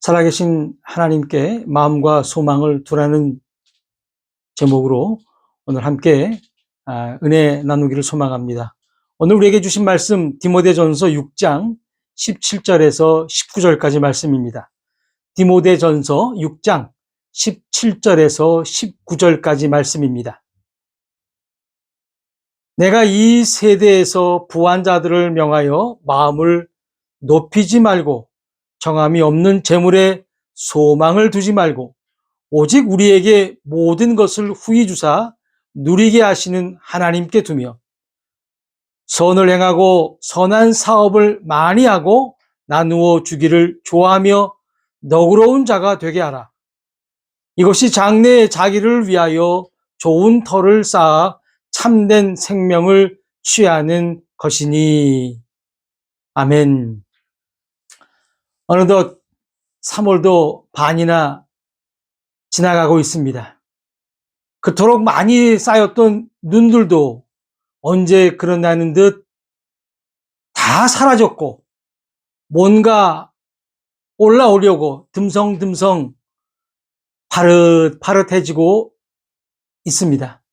살아계신 하나님께 마음과 소망을 두라는 제목으로 오늘 함께 은혜 나누기를 소망합니다. 오늘 우리에게 주신 말씀 디모데전서 6장 17절에서 19절까지 말씀입니다. 디모데전서 6장 17절에서 19절까지 말씀입니다. 내가 이 세대에서 부한 자들을 명하여 마음을 높이지 말고 정함이 없는 재물에 소망을 두지 말고 오직 우리에게 모든 것을 후히 주사 누리게 하시는 하나님께 두며 선을 행하고 선한 사업을 많이 하고 나누어 주기를 좋아하며 너그러운 자가 되게 하라. 이것이 장래의 자기를 위하여 좋은 터를 쌓아 참된 생명을 취하는 것이니. 아멘. 어느덧 3월도 반이나 지나가고 있습니다. 그토록 많이 쌓였던 눈들도 언제 그런다는 듯 다 사라졌고 뭔가 올라오려고 듬성듬성 파릇파릇해지고 있습니다.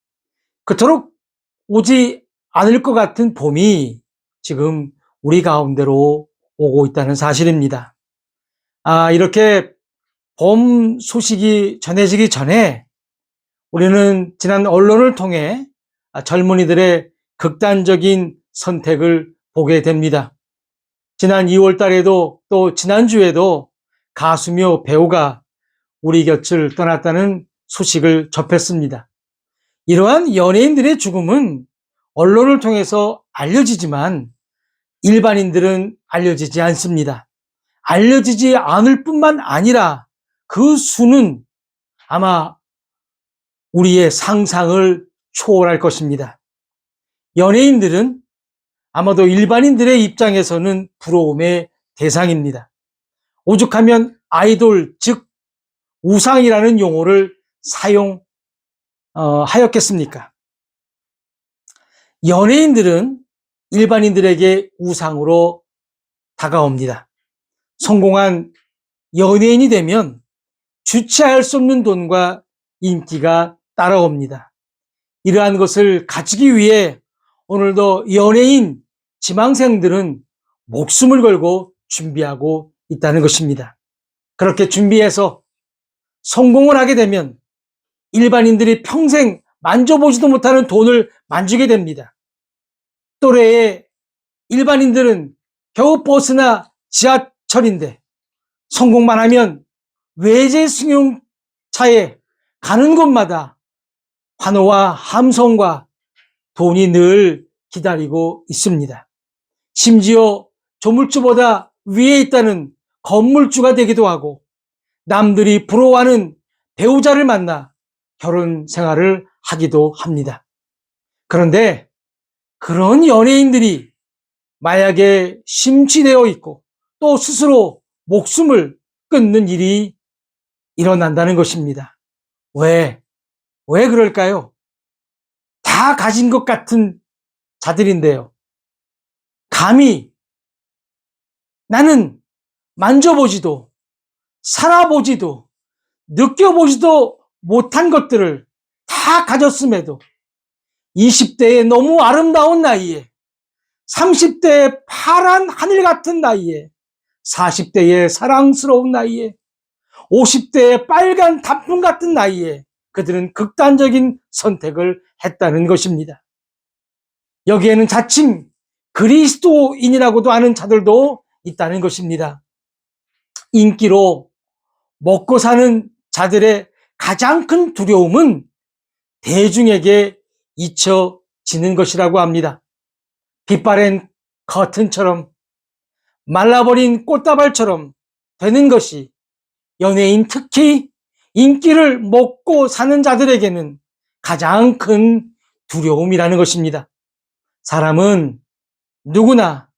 그토록 오지 않을 것 같은 봄이 지금 우리 가운데로 오고 있다는 사실입니다. 이렇게 봄 소식이 전해지기 전에 우리는 지난 언론을 통해 젊은이들의 극단적인 선택을 보게 됩니다. 지난 2월 달에도 또 지난주에도 가수며 배우가 우리 곁을 떠났다는 소식을 접했습니다. 이러한 연예인들의 죽음은 언론을 통해서 알려지지만 일반인들은 알려지지 않습니다. 알려지지 않을 뿐만 아니라 그 수는 아마 우리의 상상을 초월할 것입니다. 연예인들은 아마도 일반인들의 입장에서는 부러움의 대상입니다. 오죽하면 아이돌, 즉 우상이라는 용어를 사용하였겠습니까? 연예인들은 일반인들에게 우상으로 다가옵니다. 성공한 연예인이 되면 주체할 수 없는 돈과 인기가 따라옵니다. 이러한 것을 가지기 위해 오늘도 연예인 지망생들은 목숨을 걸고 준비하고 있다는 것입니다. 그렇게 준비해서 성공을 하게 되면 일반인들이 평생 만져보지도 못하는 돈을 만지게 됩니다. 또래의 일반인들은 겨우 버스나 지하철인데 성공만 하면 외제 승용차에 가는 곳마다 환호와 함성과 돈이 늘 기다리고 있습니다. 심지어 조물주보다 위에 있다는 건물주가 되기도 하고 남들이 부러워하는 배우자를 만나 결혼 생활을 하기도 합니다. 그런데 그런 연예인들이 마약에 심취되어 있고 또 스스로 목숨을 끊는 일이 일어난다는 것입니다. 왜 그럴까요? 다 가진 것 같은 자들인데요. 감히 나는 만져보지도 살아보지도 느껴보지도 못한 것들을 다 가졌음에도 20대의 너무 아름다운 나이에 30대의 파란 하늘 같은 나이에 40대의 사랑스러운 나이에 50대의 빨간 단풍 같은 나이에 그들은 극단적인 선택을 했다는 것입니다. 여기에는 자칭 그리스도인이라고도 하는 자들도 있다는 것입니다. 인기로 먹고 사는 자들의 가장 큰 두려움은 대중에게 잊혀지는 것이라고 합니다. 빛바랜 커튼처럼 말라버린 꽃다발처럼 되는 것이 연예인, 특히 인기를 먹고 사는 자들에게는 가장 큰 두려움이라는 것입니다. 사람은 누구나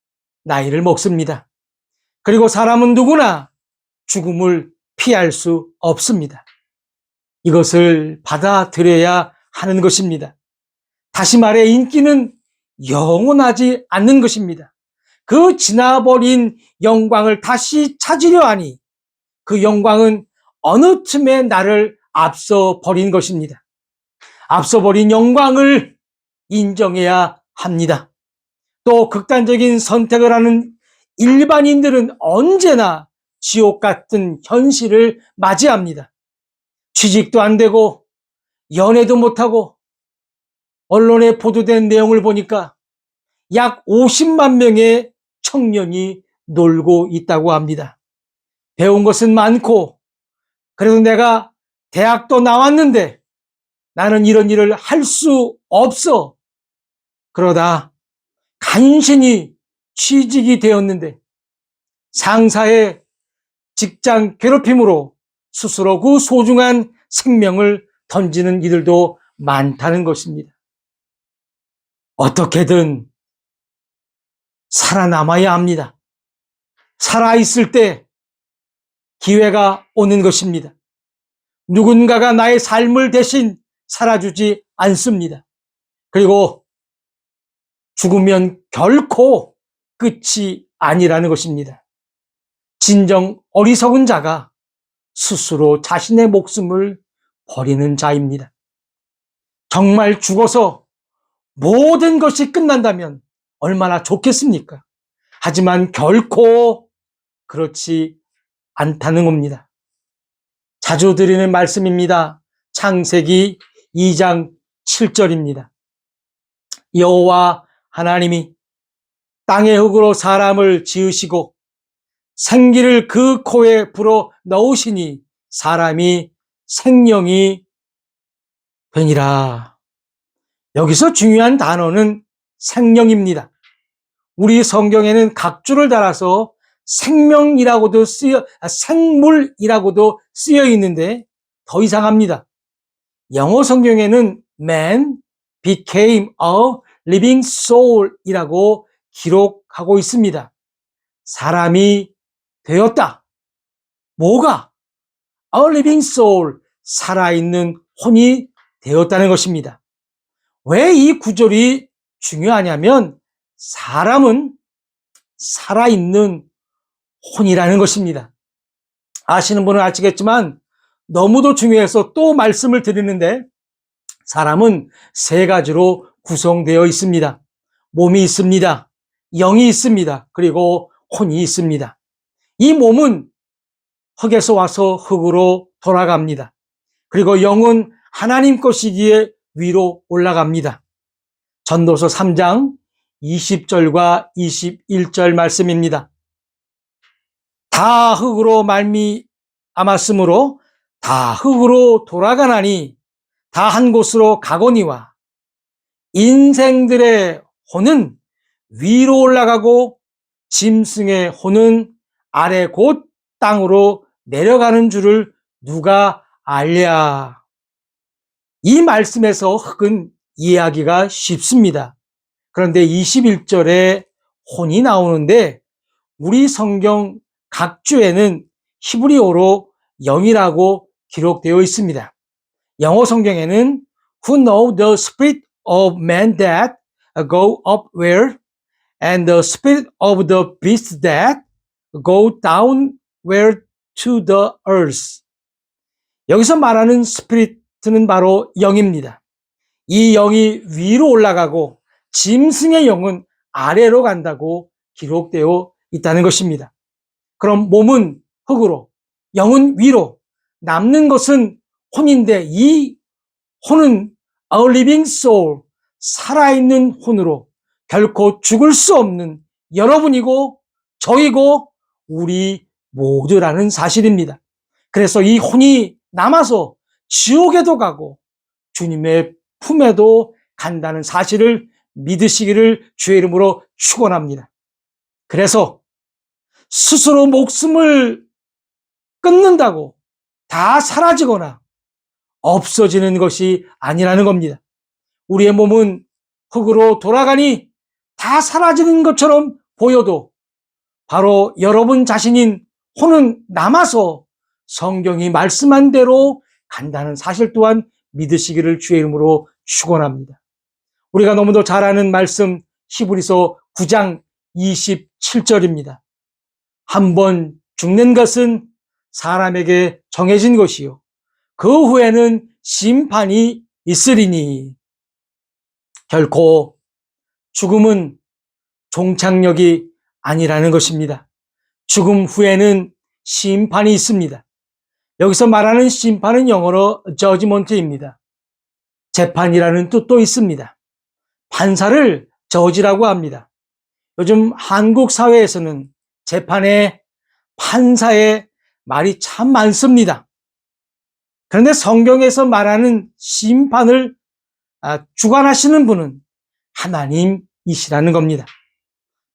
나이를 먹습니다. 그리고 사람은 누구나 죽음을 피할 수 없습니다. 이것을 받아들여야 하는 것입니다. 다시 말해 인기는 영원하지 않는 것입니다. 그 지나버린 영광을 다시 찾으려 하니 그 영광은 어느 틈에 나를 앞서 버린 것입니다. 앞서 버린 영광을 인정해야 합니다. 또 극단적인 선택을 하는 일반인들은 언제나 지옥 같은 현실을 맞이합니다. 취직도 안 되고 연애도 못하고 언론에 보도된 내용을 보니까 약 50만 명의 청년이 놀고 있다고 합니다. 배운 것은 많고 그래도 내가 대학도 나왔는데 나는 이런 일을 할 수 없어. 그러다 간신히 취직이 되었는데 상사의 직장 괴롭힘으로 스스로 그 소중한 생명을 던지는 이들도 많다는 것입니다. 어떻게든 살아남아야 합니다. 살아있을 때 기회가 오는 것입니다. 누군가가 나의 삶을 대신 살아주지 않습니다. 그리고 죽으면 결코 끝이 아니라는 것입니다. 진정 어리석은 자가 스스로 자신의 목숨을 버리는 자입니다. 정말 죽어서 모든 것이 끝난다면 얼마나 좋겠습니까? 하지만 결코 그렇지 않다는 겁니다. 자주 드리는 말씀입니다. 창세기 2장 7절입니다. 여호와 하나님이 땅의 흙으로 사람을 지으시고 생기를 그 코에 불어 넣으시니 사람이 생명이 되니라. 여기서 중요한 단어는 생명입니다. 우리 성경에는 각주를 달아서 생물이라고도 쓰여 있는데 더 이상합니다. 영어 성경에는 man became a living soul이라고 기록하고 있습니다. 사람이 되었다. 뭐가? A living soul, 살아있는 혼이 되었다는 것입니다. 왜 이 구절이 중요하냐면 사람은 살아있는 혼이라는 것입니다. 아시는 분은 아시겠지만 너무도 중요해서 또 말씀을 드리는데 사람은 세 가지로 구성되어 있습니다. 몸이 있습니다. 영이 있습니다. 그리고 혼이 있습니다. 이 몸은 흙에서 와서 흙으로 돌아갑니다. 그리고 영은 하나님 것이기에 위로 올라갑니다. 전도서 3장 20절과 21절 말씀입니다. 다 흙으로 말미암았으므로 다 흙으로 돌아가나니 다 한 곳으로 가거니와 인생들의 혼은 위로 올라가고 짐승의 혼은 아래 곧 땅으로 내려가는 줄을 누가 알랴. 이 말씀에서 흙은 이해하기가 쉽습니다. 그런데 21절에 혼이 나오는데 우리 성경 각주에는 히브리어로 영이라고 기록되어 있습니다. 영어 성경에는 Who know the spirit of man that go upward and the spirit of the beast that go downward to the earth. 여기서 말하는 스피릿은 바로 영입니다. 이 영이 위로 올라가고 짐승의 영은 아래로 간다고 기록되어 있다는 것입니다. 그럼 몸은 흙으로, 영은 위로, 남는 것은 혼인데 이 혼은 a living soul, 살아있는 혼으로 결코 죽을 수 없는 여러분이고 저이고 우리 모두라는 사실입니다. 그래서 이 혼이 남아서 지옥에도 가고 주님의 품에도 간다는 사실을 믿으시기를 주의 이름으로 축원합니다. 그래서 스스로 목숨을 끊는다고 다 사라지거나 없어지는 것이 아니라는 겁니다. 우리의 몸은 흙으로 돌아가니 다 사라지는 것처럼 보여도 바로 여러분 자신인 혼은 남아서 성경이 말씀한 대로 간다는 사실 또한 믿으시기를 주의 이름으로 축원합니다. 우리가 너무도 잘 아는 말씀 히브리서 9장 27절입니다. 한 번 죽는 것은 사람에게 정해진 것이요 그 후에는 심판이 있으리니. 결코 죽음은 종착역이 아니라는 것입니다. 죽음 후에는 심판이 있습니다. 여기서 말하는 심판은 영어로 judgment입니다. 재판이라는 뜻도 있습니다. 판사를 저지라고 합니다. 요즘 한국 사회에서는 재판에 판사의 말이 참 많습니다. 그런데 성경에서 말하는 심판을 주관하시는 분은 하나님이시라는 겁니다.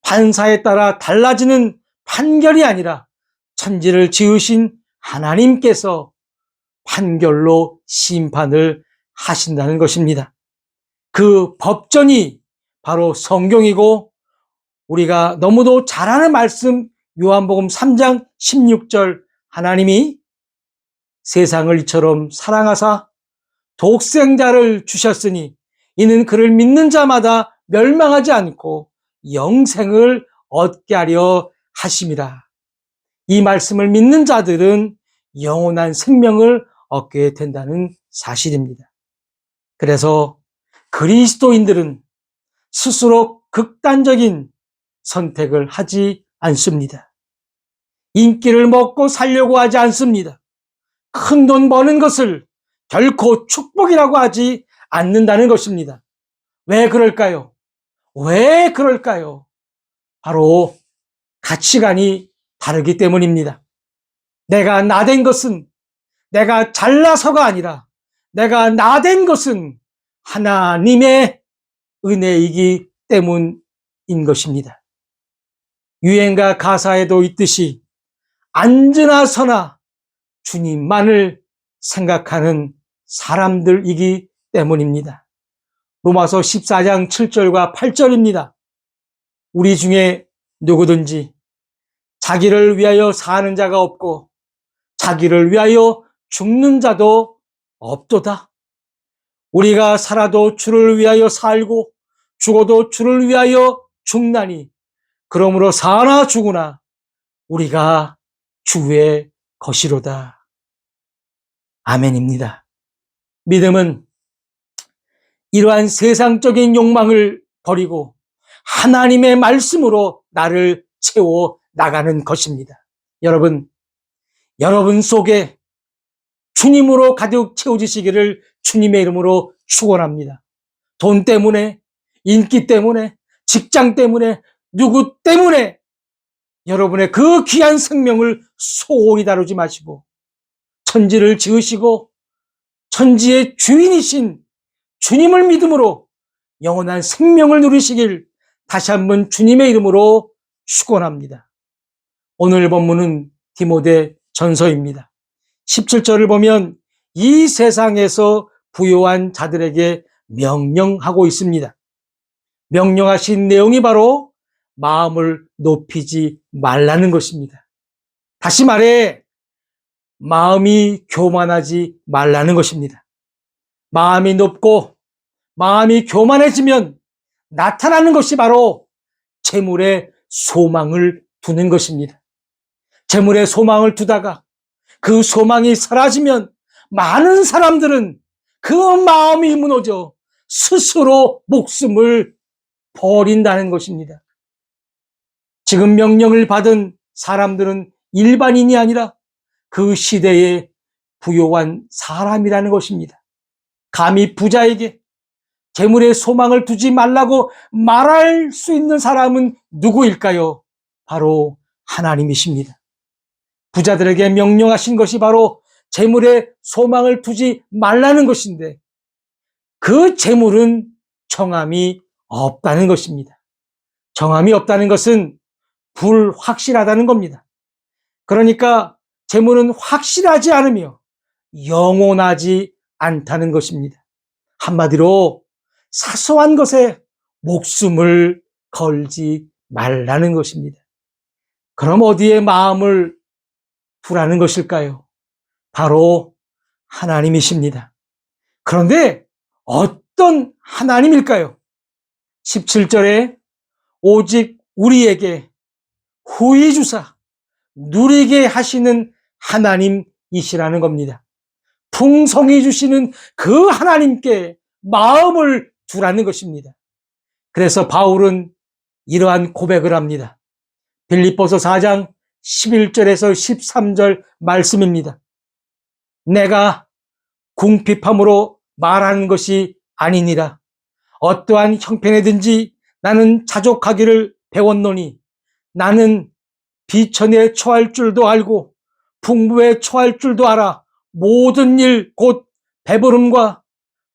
판사에 따라 달라지는 판결이 아니라 천지를 지으신 하나님께서 판결로 심판을 하신다는 것입니다. 그 법전이 바로 성경이고 우리가 너무도 잘 아는 말씀 요한복음 3장 16절 하나님이 세상을 이처럼 사랑하사 독생자를 주셨으니 이는 그를 믿는 자마다 멸망하지 않고 영생을 얻게 하려 하심이라. 이 말씀을 믿는 자들은 영원한 생명을 얻게 된다는 사실입니다. 그래서 그리스도인들은 스스로 극단적인 선택을 하지 않습니다. 인기를 먹고 살려고 하지 않습니다. 큰 돈 버는 것을 결코 축복이라고 하지 않는다는 것입니다. 왜 그럴까요? 왜 그럴까요? 바로 가치관이 다르기 때문입니다. 내가 나된 것은 내가 잘나서가 아니라 내가 나된 것은 하나님의 은혜이기 때문인 것입니다. 유행가 가사에도 있듯이 앉으나 서나 주님만을 생각하는 사람들이기 때문입니다. 로마서 14장 7절과 8절입니다. 우리 중에 누구든지 자기를 위하여 사는 자가 없고 자기를 위하여 죽는 자도 없도다. 우리가 살아도 주를 위하여 살고 죽어도 주를 위하여 죽나니 그러므로 사나 죽으나 우리가 주의 것이로다. 아멘입니다. 믿음은 이러한 세상적인 욕망을 버리고 하나님의 말씀으로 나를 채워 나가는 것입니다. 여러분 속에 주님으로 가득 채워지시기를 주님의 이름으로 축원합니다. 돈 때문에, 인기 때문에, 직장 때문에, 누구 때문에 여러분의 그 귀한 생명을 소홀히 다루지 마시고 천지를 지으시고 천지의 주인이신 주님을 믿음으로 영원한 생명을 누리시길 다시 한번 주님의 이름으로 축원합니다. 오늘 본문은 디모데 전서입니다. 17절을 보면 이 세상에서 부요한 자들에게 명령하고 있습니다. 명령하신 내용이 바로 마음을 높이지 말라는 것입니다. 다시 말해 마음이 교만하지 말라는 것입니다. 마음이 높고 마음이 교만해지면 나타나는 것이 바로 재물에 소망을 두는 것입니다. 재물에 소망을 두다가 그 소망이 사라지면 많은 사람들은 그 마음이 무너져 스스로 목숨을 버린다는 것입니다. 지금 명령을 받은 사람들은 일반인이 아니라 그 시대의 부요한 사람이라는 것입니다. 감히 부자에게 재물에 소망을 두지 말라고 말할 수 있는 사람은 누구일까요? 바로 하나님이십니다. 부자들에게 명령하신 것이 바로 재물에 소망을 두지 말라는 것인데 그 재물은 정함이 없다는 것입니다. 정함이 없다는 것은 불확실하다는 겁니다. 그러니까 재물은 확실하지 않으며 영원하지 않다는 것입니다. 한마디로 사소한 것에 목숨을 걸지 말라는 것입니다. 그럼 어디에 마음을 두라는 것일까요? 바로 하나님이십니다. 그런데 어떤 하나님일까요? 17절에 오직 우리에게 후히 주사 누리게 하시는 하나님이시라는 겁니다. 풍성히 주시는 그 하나님께 마음을 두라는 것입니다. 그래서 바울은 이러한 고백을 합니다. 빌립보서 4장 11절에서 13절 말씀입니다. 내가 궁핍함으로 말하는 것이 아니니라. 어떠한 형편에든지 나는 자족하기를 배웠노니 나는 비천에 처할 줄도 알고 풍부에 처할 줄도 알아. 모든 일 곧 배부름과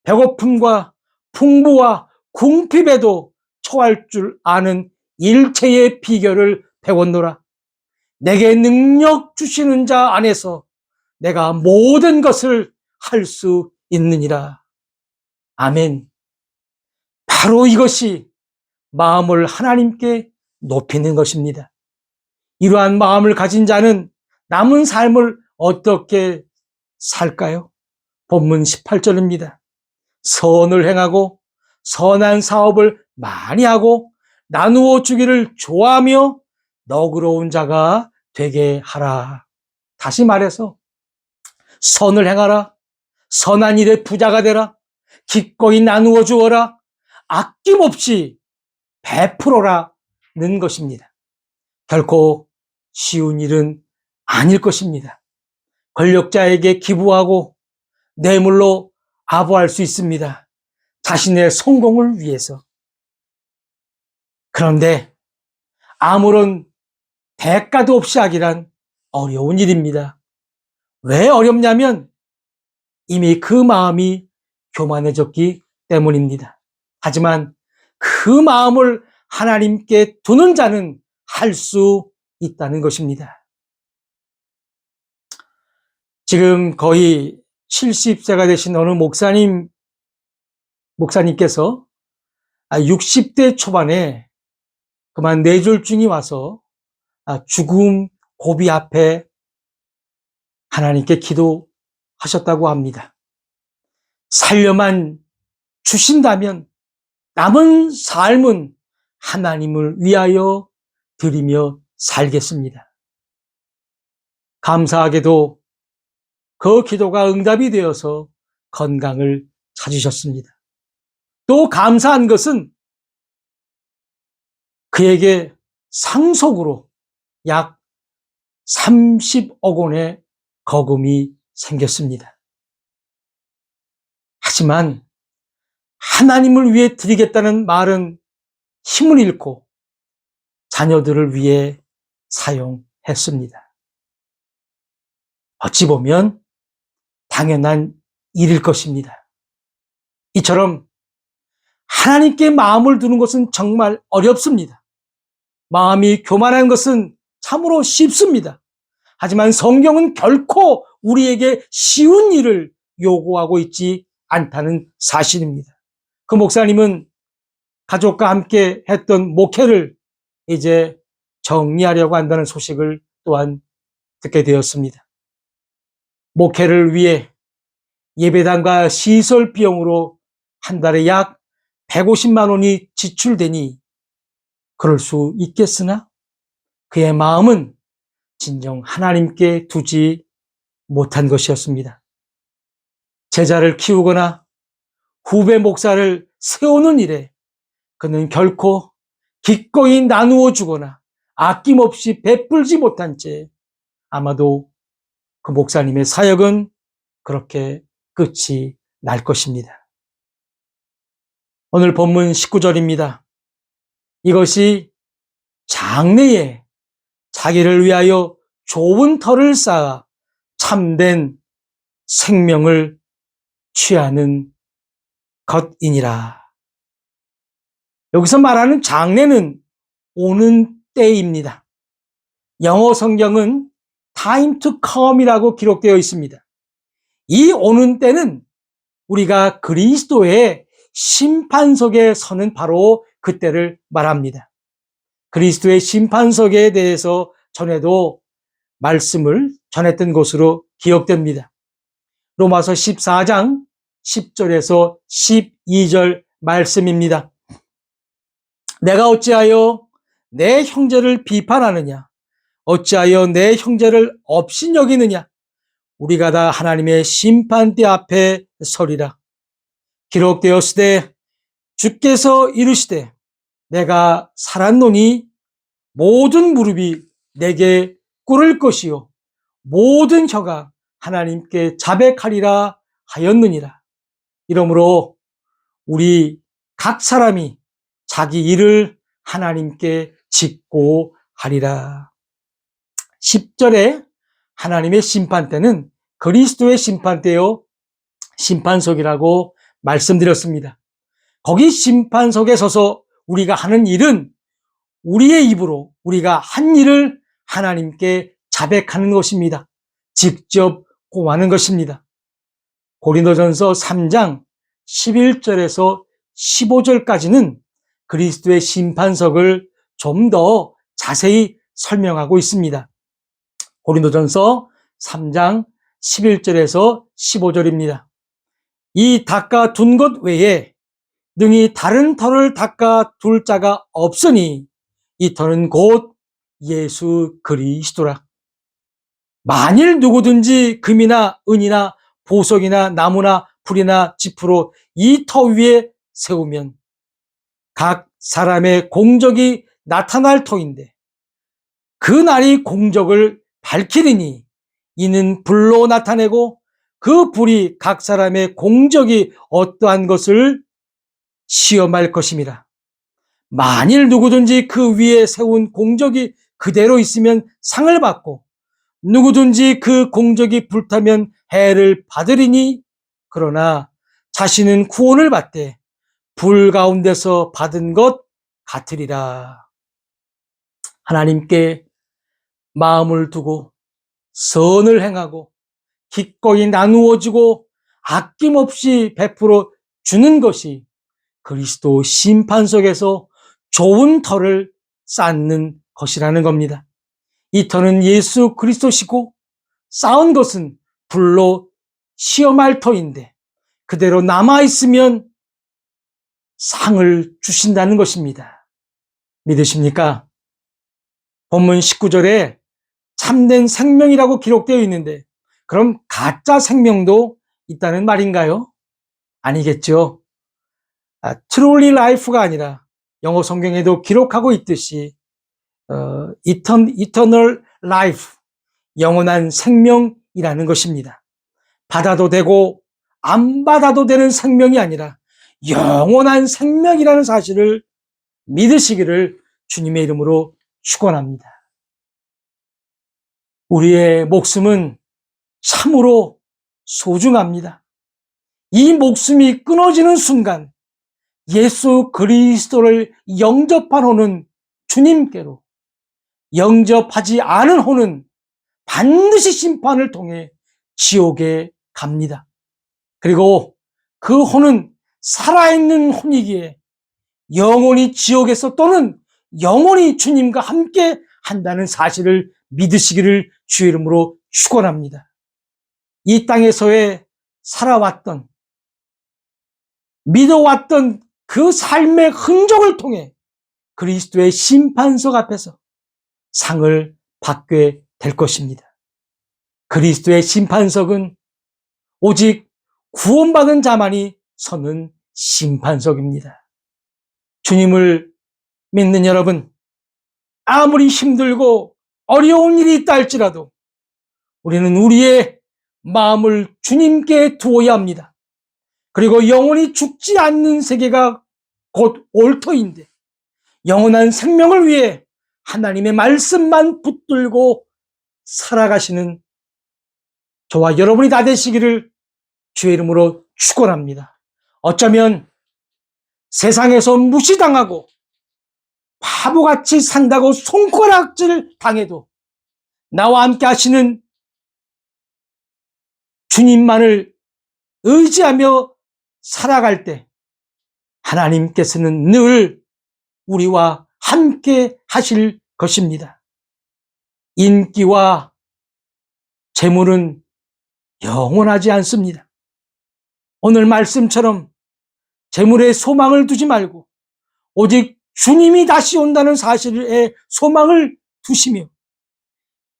배고픔과 풍부와 궁핍에도 처할 줄 아는 일체의 비결을 배웠노라. 내게 능력 주시는 자 안에서 내가 모든 것을 할 수 있느니라. 아멘. 바로 이것이 마음을 하나님께 높이는 것입니다. 이러한 마음을 가진 자는 남은 삶을 어떻게 살까요? 본문 18절입니다. 선을 행하고 선한 사업을 많이 하고 나누어 주기를 좋아하며 너그러운 자가 되게 하라. 다시 말해서 선을 행하라. 선한 일에 부자가 되라. 기꺼이 나누어 주어라. 아낌없이 베풀어라는 것입니다. 결코 쉬운 일은 아닐 것입니다. 권력자에게 기부하고 뇌물로 아부할 수 있습니다. 자신의 성공을 위해서. 그런데 아무런 대가도 없이 하기란 어려운 일입니다. 왜 어렵냐면 이미 그 마음이 교만해졌기 때문입니다. 하지만 그 마음을 하나님께 두는 자는 할 수 있다는 것입니다. 지금 거의 70세가 되신 어느 목사님께서 60대 초반에 그만 뇌졸중이 와서 죽음 고비 앞에 하나님께 기도하셨다고 합니다. 살려만 주신다면 남은 삶은 하나님을 위하여 드리며 살겠습니다. 감사하게도 그 기도가 응답이 되어서 건강을 찾으셨습니다. 또 감사한 것은 그에게 상속으로 약 30억 원의 거금이 생겼습니다. 하지만 하나님을 위해 드리겠다는 말은 힘을 잃고 자녀들을 위해 사용했습니다. 어찌 보면 당연한 일일 것입니다. 이처럼 하나님께 마음을 두는 것은 정말 어렵습니다. 마음이 교만한 것은 참으로 쉽습니다. 하지만 성경은 결코 우리에게 쉬운 일을 요구하고 있지 않다는 사실입니다. 그 목사님은 가족과 함께 했던 목회를 이제 정리하려고 한다는 소식을 또한 듣게 되었습니다. 목회를 위해 예배당과 시설 비용으로 한 달에 약 150만 원이 지출되니 그럴 수 있겠으나 그의 마음은 진정 하나님께 두지 못한 것이었습니다. 제자를 키우거나 후배 목사를 세우는 일에 그는 결코 기꺼이 나누어 주거나 아낌없이 베풀지 못한 채 아마도 그 목사님의 사역은 그렇게 끝이 날 것입니다. 오늘 본문 19절입니다. 이것이 장래에 자기를 위하여 좋은 터를 쌓아 참된 생명을 취하는 것이니라. 여기서 말하는 장래는 오는 때입니다. 영어 성경은 time to come이라고 기록되어 있습니다. 이 오는 때는 우리가 그리스도의 심판석에 서는 바로 그때를 말합니다. 그리스도의 심판석에 대해서 전에도 말씀을 전했던 것으로 기억됩니다. 로마서 14장 10절에서 12절 말씀입니다. 내가 어찌하여 내 형제를 비판하느냐? 어찌하여 내 형제를 업신여기느냐? 우리가 다 하나님의 심판대 앞에 서리라. 기록되었으되 주께서 이르시되 내가 살았노니 모든 무릎이 내게 꿇을 것이요 모든 혀가 하나님께 자백하리라 하였느니라. 이러므로 우리 각 사람이 자기 일을 하나님께 짓고 하리라. 10절에 하나님의 심판대는 그리스도의 심판대요 심판석이라고 말씀드렸습니다. 거기 심판석에 서서 우리가 하는 일은 우리의 입으로 우리가 한 일을 하나님께 자백하는 것입니다. 직접 고하는 것입니다. 고린도전서 3장 11절에서 15절까지는 그리스도의 심판석을 좀 더 자세히 설명하고 있습니다. 고린도전서 3장 11절에서 15절입니다. 이 닦아둔 것 외에 능히 다른 터를 닦아둘 자가 없으니 이 터는 곧 예수 그리스도라. 만일 누구든지 금이나 은이나 보석이나 나무나 풀이나 지푸로 이 터 위에 세우면 각 사람의 공적이 나타날 터인데 그 날이 공적을 밝히리니 이는 불로 나타내고 그 불이 각 사람의 공적이 어떠한 것을 시험할 것임이라. 만일 누구든지 그 위에 세운 공적이 그대로 있으면 상을 받고 누구든지 그 공적이 불타면 해를 받으리니 그러나 자신은 구원을 받되 불 가운데서 받은 것 같으리라. 하나님께 마음을 두고 선을 행하고 기꺼이 나누어주고 아낌없이 베풀어 주는 것이 그리스도 심판석에서 좋은 터를 쌓는 것이라는 겁니다. 이 터는 예수 그리스도시고 쌓은 것은 불로 시험할 터인데 그대로 남아있으면 상을 주신다는 것입니다. 믿으십니까? 본문 19절에 참된 생명이라고 기록되어 있는데 그럼 가짜 생명도 있다는 말인가요? 아니겠죠. truly life가 아니라 영어 성경에도 기록하고 있듯이 eternal life, 영원한 생명이라는 것입니다. 받아도 되고 안 받아도 되는 생명이 아니라 영원한 생명이라는 사실을 믿으시기를 주님의 이름으로 축원합니다. 우리의 목숨은 참으로 소중합니다. 이 목숨이 끊어지는 순간 예수 그리스도를 영접한 호는 주님께로, 영접하지 않은 호는 반드시 심판을 통해 지옥에 갑니다. 그리고 그 호는 살아있는 혼이기에 영원히 지옥에서 또는 영원히 주님과 함께 한다는 사실을 믿으시기를 주의 이름으로 축원합니다. 이 땅에서의 살아왔던, 믿어왔던 그 삶의 흔적을 통해 그리스도의 심판석 앞에서 상을 받게 될 것입니다. 그리스도의 심판석은 오직 구원받은 자만이 서는 심판석입니다. 주님을 믿는 여러분, 아무리 힘들고 어려운 일이 있다 할지라도 우리는 우리의 마음을 주님께 두어야 합니다. 그리고 영원히 죽지 않는 세계가 곧 올 터인데 영원한 생명을 위해 하나님의 말씀만 붙들고 살아가시는 저와 여러분이 다 되시기를 주의 이름으로 축원합니다. 어쩌면 세상에서 무시당하고 바보같이 산다고 손가락질 당해도 나와 함께 하시는 주님만을 의지하며 살아갈 때 하나님께서는 늘 우리와 함께 하실 것입니다. 인기와 재물은 영원하지 않습니다. 오늘 말씀처럼 재물에 소망을 두지 말고 오직 주님이 다시 온다는 사실에 소망을 두시며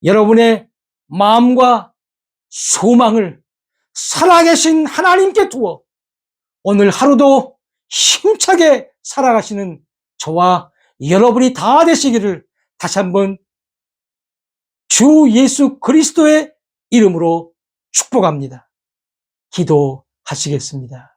여러분의 마음과 소망을 살아계신 하나님께 두어 오늘 하루도 힘차게 살아가시는 저와 여러분이 다 되시기를 다시 한번 주 예수 그리스도의 이름으로 축복합니다. 기도하시겠습니다.